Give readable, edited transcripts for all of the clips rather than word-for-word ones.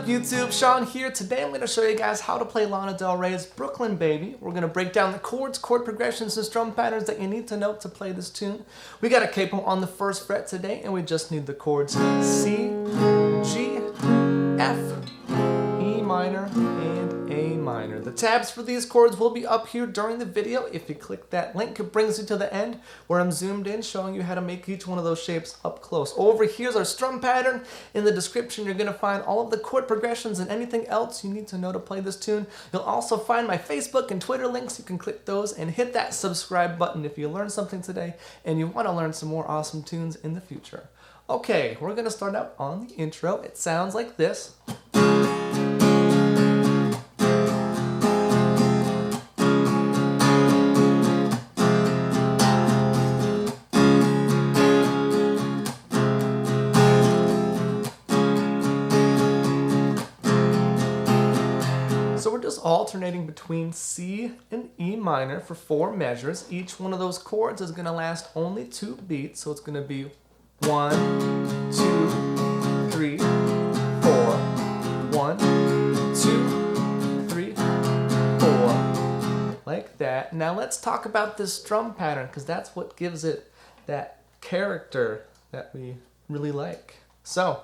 YouTube? Shawn here. Today I'm going to show you guys how to play Lana Del Rey's Brooklyn Baby. We're going to break down the chords, chord progressions, and strum patterns that you need to know to play this tune. We got a capo on the first fret today, and we just need the chords C, G, F, E minor, and A minor. The tabs for these chords will be up here during the video. If you click that link, it brings you to the end where I'm zoomed in showing you how to make each one of those shapes up close. Over here's our strum pattern. In the description you're going to find all of the chord progressions and anything else you need to know to play this tune. You'll also find my Facebook and Twitter links. You can click those and hit that subscribe button if you learned something today and you want to learn some more awesome tunes in the future. Okay, we're going to start out on the intro. It sounds like this. So we're just alternating between C and E minor for 4 measures. Each one of those chords is going to last only 2 beats, so it's going to be 1, 2, 3, 4. 1, 2, 3, 4. Like that. Now let's talk about this strum pattern because that's what gives it that character that we really like. So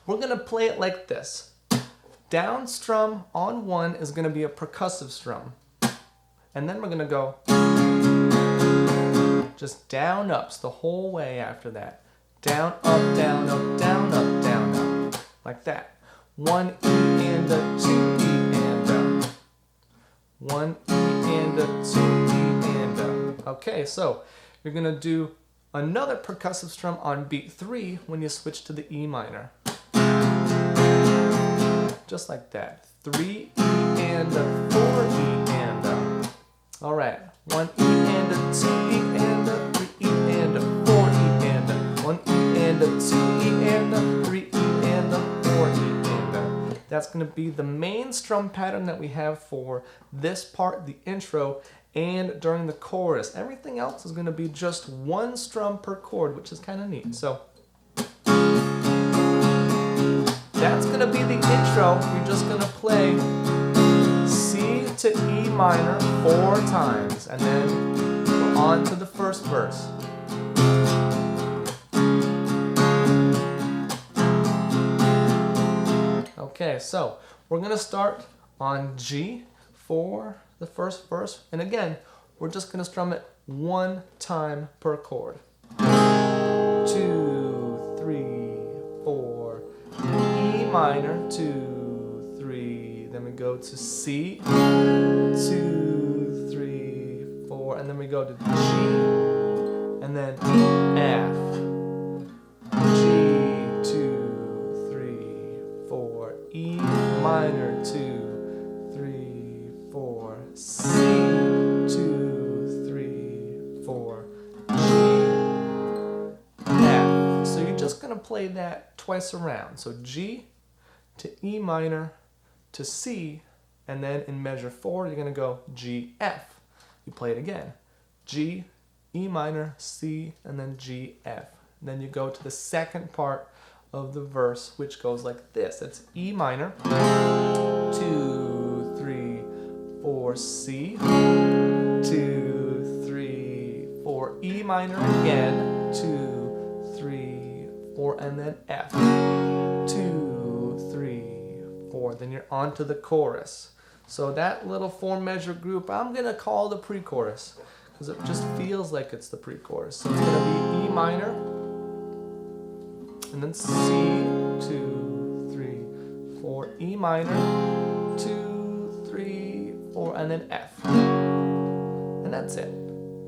we're going to play it like this. Down strum on 1 is going to be a percussive strum. And then we're going to go just down ups the whole way after that. Down, up, down, up, down, up, down, up. Like that. 1 E and a 2 E and a. 1 E and a 2 E and a. Okay, so you're going to do another percussive strum on beat 3 when you switch to the E minor. Just like that. 3 E and a 4 E and a. Alright. 1 E and a 2 E and a 3 E and a 4 E and a 1 E and a 2 E and a 3 E and a 4 E and a. That's going to be the main strum pattern that we have for this part, the intro, and during the chorus. Everything else is going to be just 1 strum per chord, which is kind of neat. So that's going to be the intro. You're just going to play C to E minor 4 times, and then we're on to the first verse. Okay, so we're going to start on G for the first verse, and again, we're just going to strum it 1 time per chord. 2, 3, 4. E minor, 2, 3, then we go to C, 2, 3, 4, and then we go to G, and then F, G, 2, 3, 4, E minor, 2, 3, 4, C, 2, 3, 4, G, F. So you're just going to play that twice around. So G to E minor to C, and then in measure 4 you're going to go G, F. You play it again. G, E minor, C, and then G, F. And then you go to the second part of the verse, which goes like this. It's E minor, 2, 3, 4, C, 2, 3, 4, E minor again, 2, 3, 4, and then F. 2, 3, 4. Then you're on to the chorus. So that little 4-measure group, I'm going to call the pre-chorus because it just feels like it's the pre-chorus. So it's going to be E minor, and then C, 2, 3, 4, E minor, 2, 3, 4, and then F. And that's it.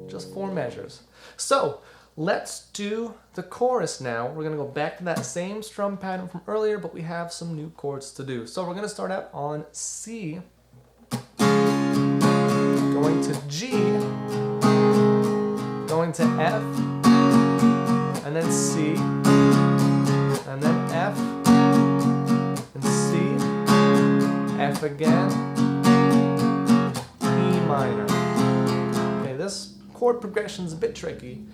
Just 4 measures. So let's do the chorus now. We're going to go back to that same strum pattern from earlier, but we have some new chords to do. So we're going to start out on C, going to G, going to F, and then C, and then F, and C, F again, E minor. Okay, this chord progression is a bit tricky.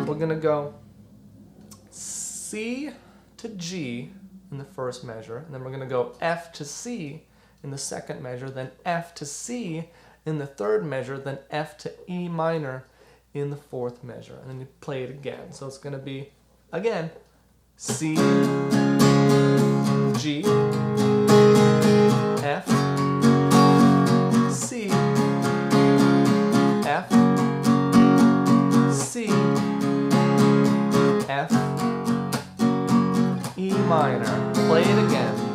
We're going to go C to G, in the first measure, and then we're going to go F to C in the second measure, then F to C in the third measure, then F to E minor in the fourth measure, and then you play it again. So it's going to be, again, C, G, F, C, F, C, F, E minor. Play it again.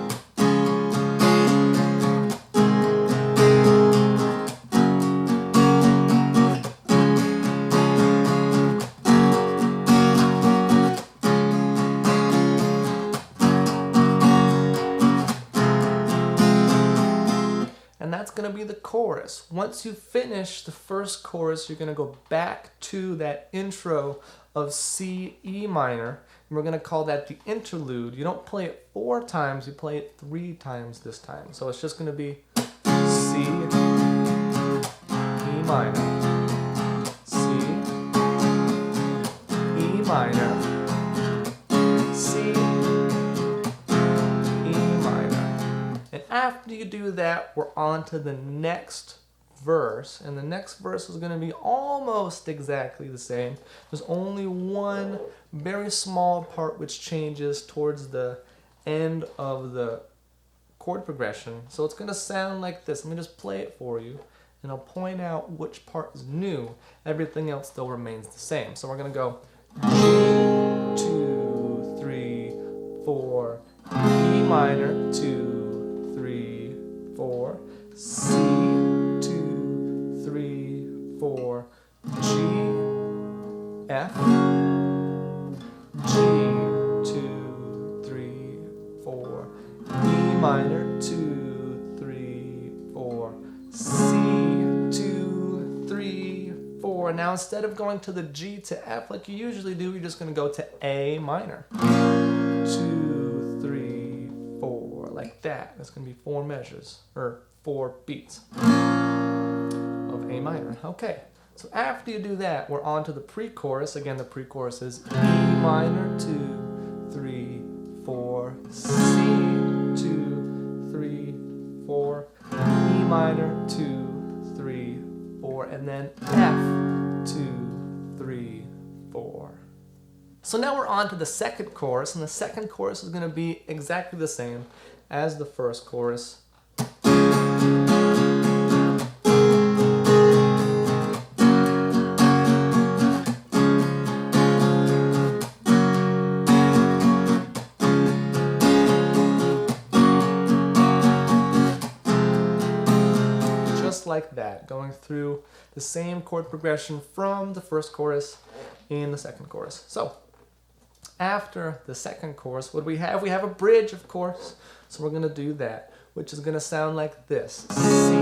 And that's going to be the chorus. Once you finish the first chorus, you're going to go back to that intro of C, E minor, and we're going to call that the interlude. You don't play it 4 times, you play it 3 times this time. So it's just going to be C, E minor, C, E minor, C, after you do that, we're on to the next verse, and the next verse is going to be almost exactly the same. There's only one very small part which changes towards the end of the chord progression. So it's going to sound like this. Let me just play it for you, and I'll point out which part is new. Everything else still remains the same. So we're going to go G, 2, 3, 4, E minor, 2, 3, 4, C, 2, 3, 4, G, F, G, 2, 3, 4, E minor, 2, 3, 4, C, 2, 3, 4. Now instead of going to the G to F like you usually do, you're just going to go to A minor. 2, 3, 4, like that. That's going to be 4 measures, or 4 beats of A minor. Okay, so after you do that, we're on to the pre-chorus. Again, the pre-chorus is E minor, 2, 3, 4, C, 2, 3, 4, E minor, 2, 3, 4, and then F, 2, 3, 4. So now we're on to the second chorus, and the second chorus is going to be exactly the same as the first chorus. Just like that, going through the same chord progression from the first chorus in the second chorus. So after the second chorus, what do we have? We have a bridge, of course. So we're going to do that, which is going to sound like this. C,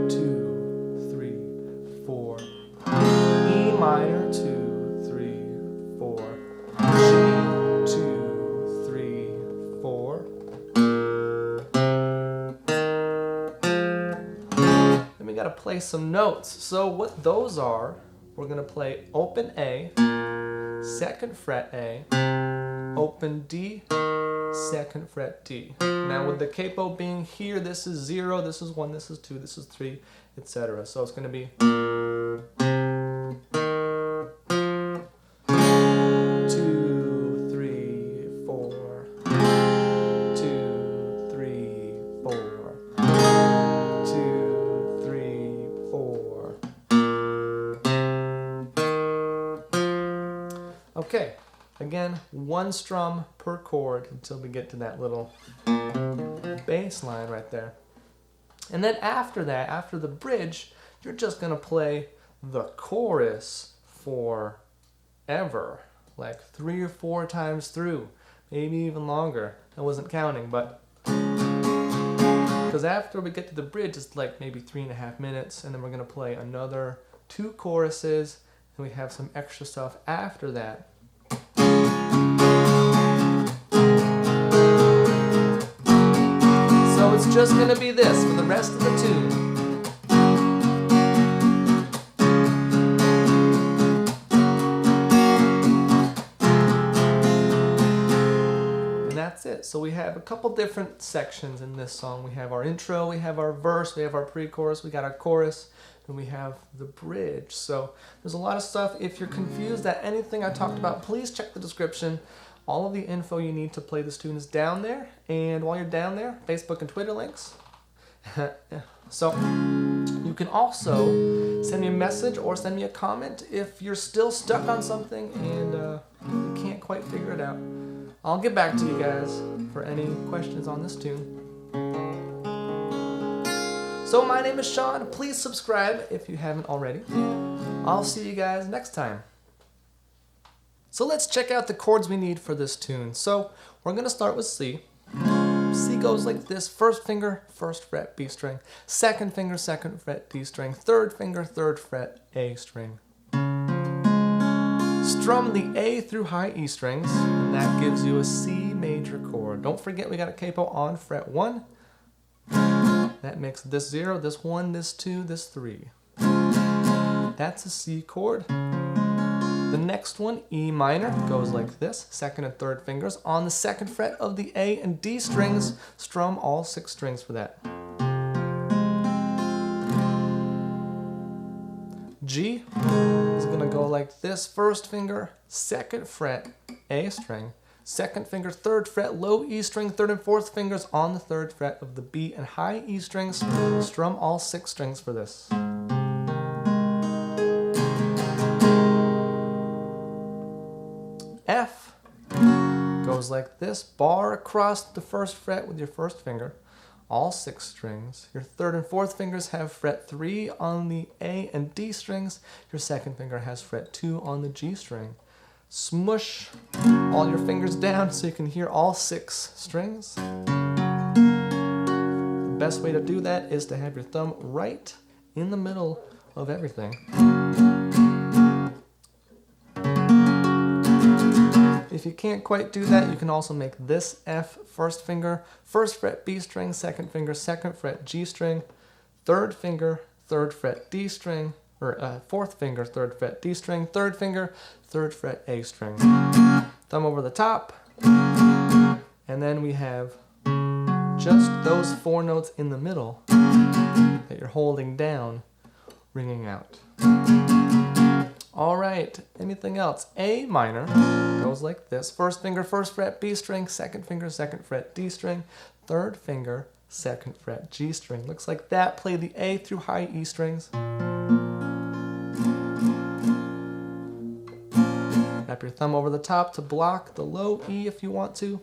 2, 3, 4, E minor, 2, 3, 4, G, 2, 3, 4. Then we got to play some notes. So what those are, we're going to play open A, second fret A, open D, second fret D. Now with the capo being here, this is 0, this is 1, this is 2, this is 3, etc. So it's going to be 2, 3, 4, 2, 3, 4, 2, 3, 4. Okay. Again, 1 strum per chord until we get to that little bass line right there. And then after that, after the bridge, you're just going to play the chorus forever. Like 3 or 4 times through. Maybe even longer. I wasn't counting, but... Because after we get to the bridge, it's like maybe 3.5 minutes, and then we're going to play another 2 choruses, and we have some extra stuff after that. So it's just going to be this for the rest of the tune. And that's that's it. So we have a couple different sections in this song. We have our intro, we have our verse, we have our pre-chorus, we got our chorus, and we have the bridge. So there's a lot of stuff. If you're confused at anything I talked about, please check the description. All of the info you need to play this tune is down there. And while you're down there, Facebook and Twitter links. So you can also send me a message or send me a comment if you're still stuck on something and you can't quite figure it out. I'll get back to you guys for any questions on this tune. So my name is Shawn. Please subscribe if you haven't already. I'll see you guys next time. So let's check out the chords we need for this tune. So we're going to start with C. C goes like this: first finger, first fret, B string, second finger, second fret, D string, third finger, third fret, A string. Strum the A through high E strings, and that gives you a C major chord. Don't forget we got a capo on fret 1. That makes this 0, this 1, this 2, this 3. That's a C chord. The next one, E minor, goes like this: second and third fingers on the second fret of the A and D strings. Strum all 6 strings for that. G is going to go like this: first finger, second fret, A string, second finger, third fret, low E string, third and fourth fingers on the third fret of the B and high E strings. Strum all 6 strings for this. F goes like this: bar across the first fret with your first finger, all 6 strings. Your third and fourth fingers have fret 3 on the A and D strings. Your second finger has fret 2 on the G string. Smush all your fingers down so you can hear all 6 strings. The best way to do that is to have your thumb right in the middle of everything. If you can't quite do that, you can also make this F: first finger, first fret, B string, second finger, second fret, G string, third finger, third fret, D string, or fourth finger, third fret, D string, third finger, third fret, A string. Thumb over the top, and then we have just those 4 notes in the middle that you're holding down, ringing out. All right, anything else? A minor goes like this: first finger, first fret, B string, second finger, second fret, D string, third finger, second fret, G string. Looks like that. Play the A through high E strings. Wrap your thumb over the top to block the low E if you want to.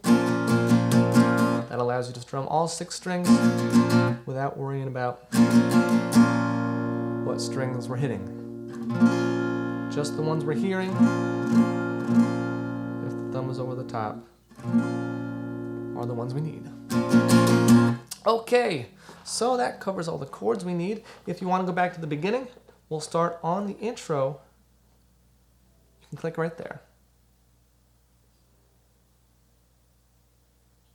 That allows you to strum all 6 strings without worrying about what strings we're hitting. Just the ones we're hearing, if the thumb is over the top, are the ones we need. Okay, so that covers all the chords we need. If you want to go back to the beginning, we'll start on the intro. You can click right there.